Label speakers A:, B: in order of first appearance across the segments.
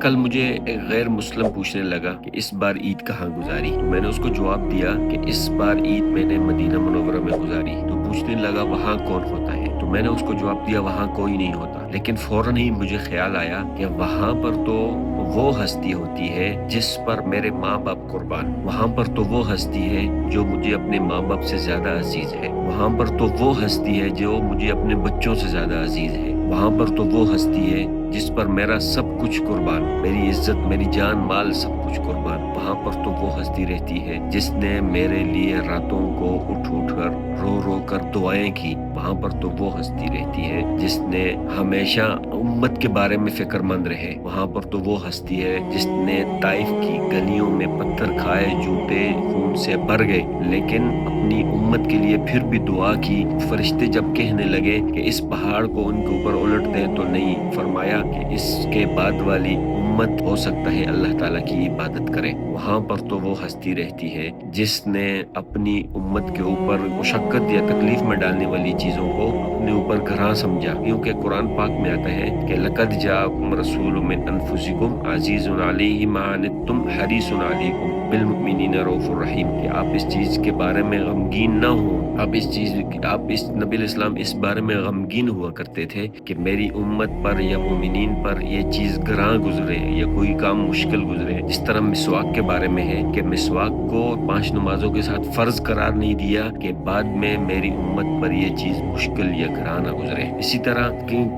A: کل مجھے ایک غیر مسلم پوچھنے لگا کہ اس بار عید کہاں گزاری؟ تو میں نے اس کو جواب دیا کہ اس بار عید میں نے مدینہ منورہ میں گزاری۔ تو پوچھنے لگا وہاں کون ہوتا ہے؟ تو میں نے اس کو جواب دیا وہاں کوئی نہیں ہوتا، لیکن فوراً ہی مجھے خیال آیا کہ وہاں پر تو وہ ہستی ہوتی ہے جس پر میرے ماں باپ قربان، وہاں پر تو وہ ہستی ہے جو مجھے اپنے ماں باپ سے زیادہ عزیز ہے، وہاں پر تو وہ ہستی ہے جو مجھے اپنے بچوں سے زیادہ عزیز ہے، وہاں پر تو وہ ہستی ہے جس پر میرا سب کچھ قربان، میری عزت، میری جان مال سب کچھ قربان، وہاں پر تو وہ ہستی رہتی ہے جس نے میرے لیے راتوں کو اٹھ اٹھ کر رو رو کر دعائیں کی، وہاں پر تو وہ ہستی رہتی ہے جس نے ہمیشہ امت کے بارے میں فکر مند رہے، وہاں پر تو وہ ہستی ہے جس نے طائف کی گلیوں میں پتھر کھائے، جوتے خون سے بھر گئے، لیکن اپنی امت کے لیے پھر بھی دعا کی۔ فرشتے جب کہنے لگے کہ اس پہاڑ کو ان کے اوپر الٹ دیں تو نہیں، فرمایا کہ اس کے بعد والی امت ہو سکتا ہے اللہ تعالیٰ کی عبادت کرے، وہاں پر تو وہ ہستی رہتی ہے جس نے اپنی امت کے اوپر مشقت یا تکلیف میں ڈالنے والی چیزوں کو اپنے اوپر گراں سمجھا، کیونکہ قرآن پاک میں آتا ہے کہ لَقَدْ جَاءَكُمْ رَسُولٌ مِّنْ أَنفُسِكُمْ عَزِيزٌ عَلَيْهِ مَا عَنِتُّمْ حَرِيصٌ عَلَيْكُمْ بِالْمُؤْمِنِينَ رَءُوفٌ رَحِيمٌ، کہ آپ اس چیز کے بارے میں غمگین نہ ہوں، آپ اس نبی علیہ السلام اس بارے میں غمگین ہوا کرتے تھے کہ میری امت پر یا مومنین پر یہ چیز گراں گزرے یا کوئی کام مشکل گزرے، جس طرح مسواک کے بارے میں ہے کہ مسواک کو 5 نمازوں کے ساتھ فرض قرار نہیں دیا کہ بعد میں میری امت پر یہ چیز مشکل یا گراں نہ گزرے۔ اسی طرح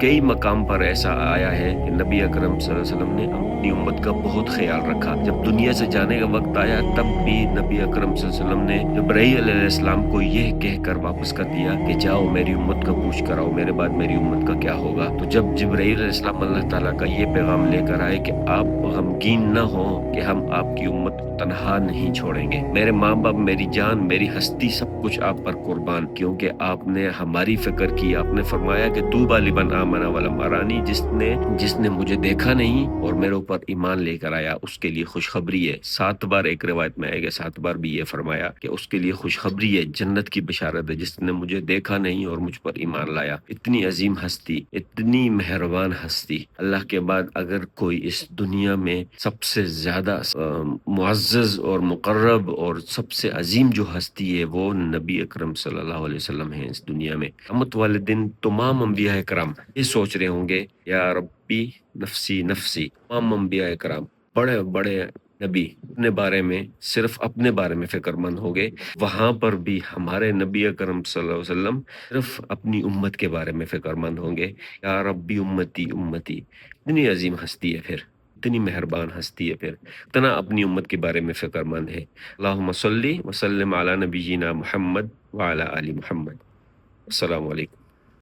A: کئی مقام پر ایسا آیا ہے کہ نبی اکرم صلی اللہ علیہ وسلم نے اپنی امت کا بہت خیال رکھا، جب دنیا سے جانے کا وقت آیا تب بھی نبی اکرم صلی اللہ علیہ وسلم نے جبرائیل علیہ السلام کو یہ کہہ کر واپس کر دیا کہ جاؤ میری امت کا پوچھ کر آؤ، میرے بعد میری امت کا کیا ہوگا۔ تو جب جبرائیل علیہ السلام اللہ تعالیٰ کا یہ پیغام لے کر آئے کہ آپ غمگین نہ ہوں کہ ہم آپ کی امت کو تنہا نہیں چھوڑیں گے، میرے ماں باپ، میری جان، میری ہستی، سب کچھ آپ پر قربان، کیونکہ آپ نے ہماری فکر کی۔ آپ نے فرمایا کہ طوبیٰ لمن آمن ولم ارانی، جس نے مجھے دیکھا نہیں اور میرے اوپر ایمان لے کر آیا، اس کے لیے خوشخبری ہے۔ 7 بار ایک روایت میں آئے گا، 7 بار بھی یہ فرمایا کہ اس کے لیے خوشخبری ہے، جنت کی بشارت ہے، جس نے مجھے دیکھا نہیں اور مجھ پر ایمان لایا۔ اتنی عظیم ہستی، اتنی مہربان ہستی، اللہ کے بعد اگر کوئی اس دنیا میں سب سے زیادہ معزز اور مقرب اور سب سے عظیم جو ہستی ہے وہ نبی اکرم صلی اللہ علیہ وسلم ہیں اس دنیا میں۔ قیامت والے دن تمام انبیاء کرام یہ سوچ رہے ہوں گے یا ربی نفسی نفسی، تمام انبیاء کرام، بڑے بڑے نبی اپنے بارے میں، صرف اپنے بارے میں فکر مند ہو گئے، وہاں پر بھی ہمارے نبی اکرم صلی اللہ علیہ وسلم صرف اپنی امت کے بارے میں فکر مند ہوں گے، یا ربی امتی امتی۔ اتنی عظیم ہستی ہے پھر، اتنی مہربان ہستی ہے پھر، اتنا اپنی امت کے بارے میں فکر مند ہے۔ اللہم صلی وسلم علی نبینا محمد وعلی آل محمد۔ السلام علیکم۔